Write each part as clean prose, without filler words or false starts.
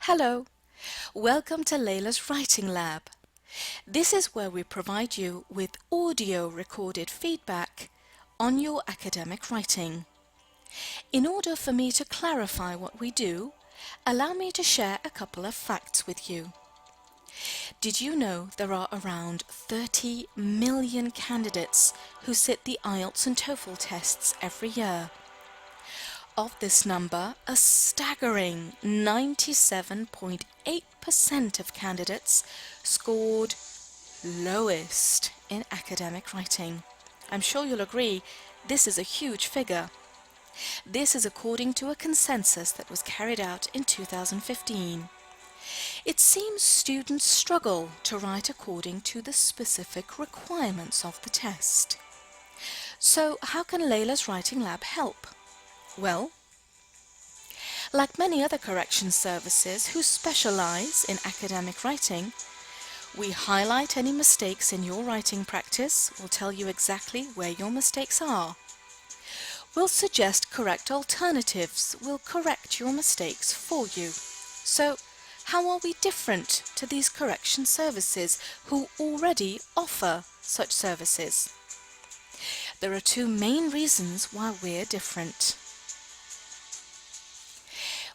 Hello, welcome to Leila's Writing Lab. This is where we provide you with audio recorded feedback on your academic writing. In order for me to clarify what we do, allow me to share a couple of facts with you. Did you know there are around 30 million candidates who sit the IELTS and TOEFL tests every year? Of this number, a staggering 97.8% of candidates scored lowest in academic writing. I'm sure you'll agree this is a huge figure. This is according to a consensus that was carried out in 2015. It seems students struggle to write according to the specific requirements of the test. So how can Leila's Writing Lab help? Well, like many other correction services who specialize in academic writing, we highlight any mistakes in your writing practice. We'll tell you exactly where your mistakes are. We'll suggest correct alternatives. We'll correct your mistakes for you. So, how are we different to these correction services who already offer such services? There are two main reasons why we're different.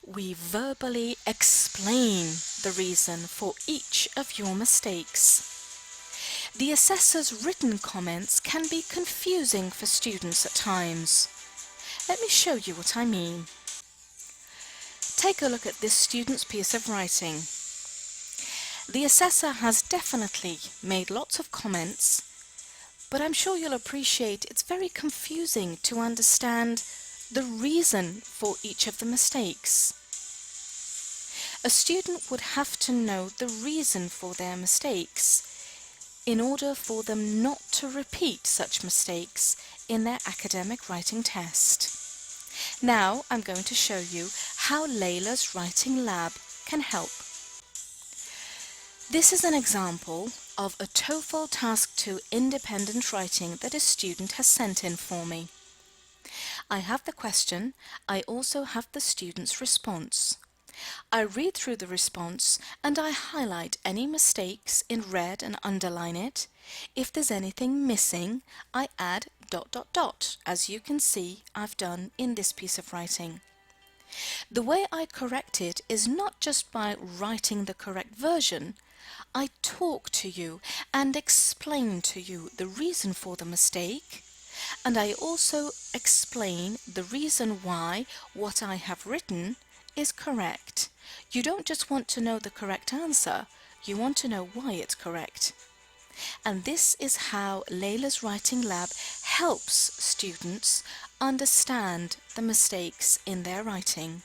We verbally explain the reason for each of your mistakes. The assessor's written comments can be confusing for students at times. Let me show you what I mean. Take a look at this student's piece of writing. The assessor has definitely made lots of comments, but I'm sure you'll appreciate it's very confusing to understand the reason for each of the mistakes. A student would have to know the reason for their mistakes in order for them not to repeat such mistakes in their academic writing test. Now I'm going to show you how Leila's Writing Lab can help. This is an example of a TOEFL Task 2 independent writing that a student has sent in for me. I have the question, I also have the student's response. I read through the response and I highlight any mistakes in red and underline it. If there's anything missing, I add ... as you can see I've done in this piece of writing. The way I correct it is not just by writing the correct version. I talk to you and explain to you the reason for the mistake, and I also explain the reason why what I have written is correct. You don't just want to know the correct answer, you want to know why it's correct. And this is how Leila's Writing Lab helps students understand the mistakes in their writing.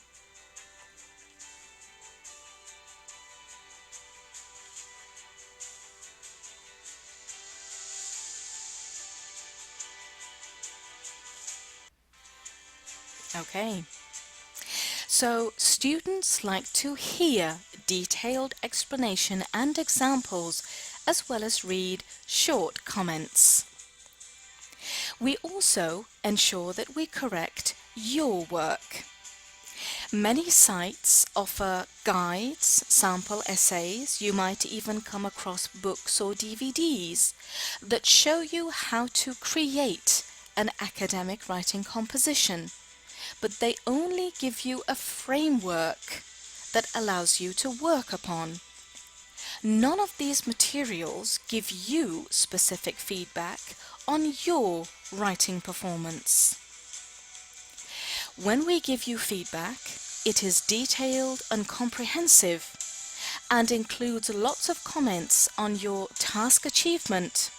Okay. So students like to hear detailed explanation and examples as well as read short comments. We also ensure that we correct your work. Many sites offer guides, sample essays, you might even come across books or DVDs that show you how to create an academic writing composition, but they only give you a framework that allows you to work upon. None of these materials give you specific feedback on your writing performance. When we give you feedback, it is detailed and comprehensive and includes lots of comments on your task achievement.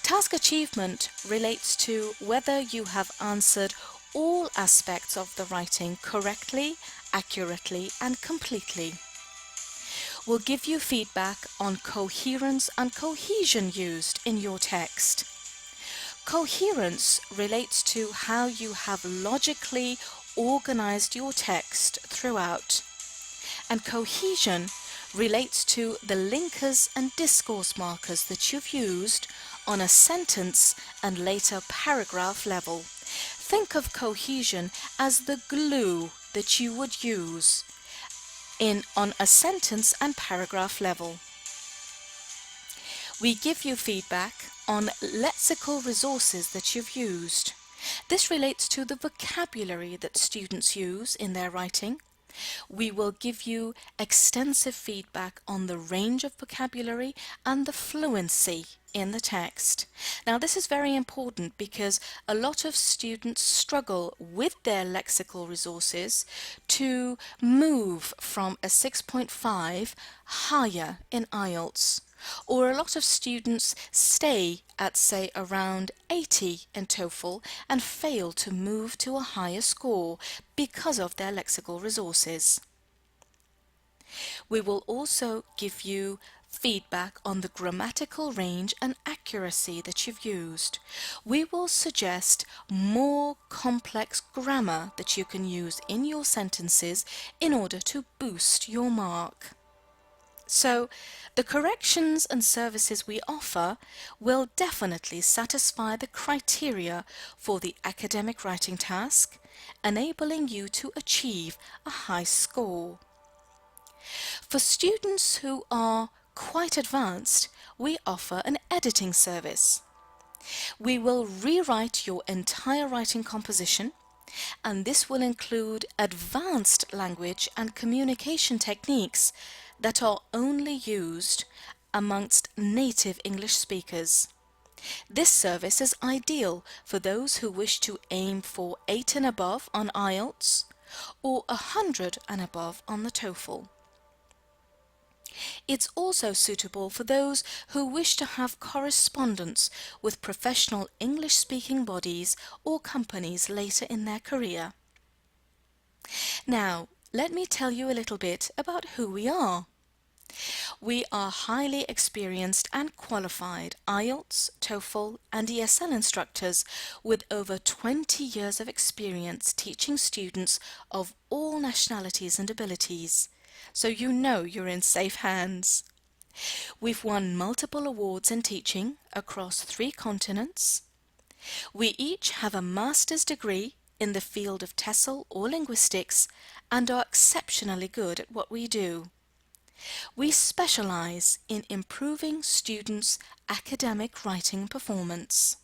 Task achievement relates to whether you have answered all aspects of the writing correctly, accurately, and completely. We'll give you feedback on coherence and cohesion used in your text. Coherence relates to how you have logically organized your text throughout, and cohesion relates to the linkers and discourse markers that you've used on a sentence and later paragraph level. Think of cohesion as the glue that you would use on a sentence and paragraph level. We give you feedback on lexical resources that you've used. This relates to the vocabulary that students use in their writing. We will give you extensive feedback on the range of vocabulary and the fluency in the text. Now, this is very important because a lot of students struggle with their lexical resources to move from a 6.5 higher in IELTS. Or a lot of students stay at, say, around 80 in TOEFL and fail to move to a higher score because of their lexical resources. We will also give you feedback on the grammatical range and accuracy that you've used. We will suggest more complex grammar that you can use in your sentences in order to boost your mark. So, the corrections and services we offer will definitely satisfy the criteria for the academic writing task, enabling you to achieve a high score. For students who are quite advanced, we offer an editing service. We will rewrite your entire writing composition, and this will include advanced language and communication techniques that are only used amongst native English speakers. This service is ideal for those who wish to aim for 8 and above on IELTS or 100 and above on the TOEFL. It's also suitable for those who wish to have correspondence with professional English-speaking bodies or companies later in their career. Now, let me tell you a little bit about who we are. We are highly experienced and qualified IELTS, TOEFL and ESL instructors with over 20 years of experience teaching students of all nationalities and abilities. So you know you're in safe hands. We've won multiple awards in teaching across 3 continents. We each have a master's degree in the field of TESOL or linguistics and are exceptionally good at what we do. We specialize in improving students' academic writing performance.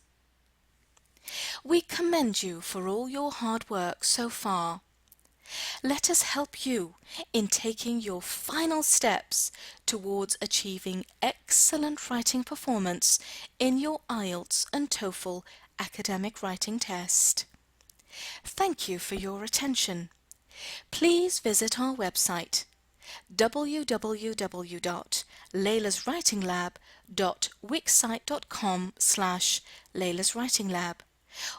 We commend you for all your hard work so far. Let us help you in taking your final steps towards achieving excellent writing performance in your IELTS and TOEFL academic writing test. Thank you for your attention. Please visit our website www.leilaswritinglab.wixsite.com/leilaswritinglab.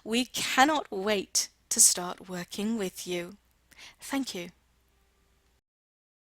We cannot wait to start working with you. Thank you.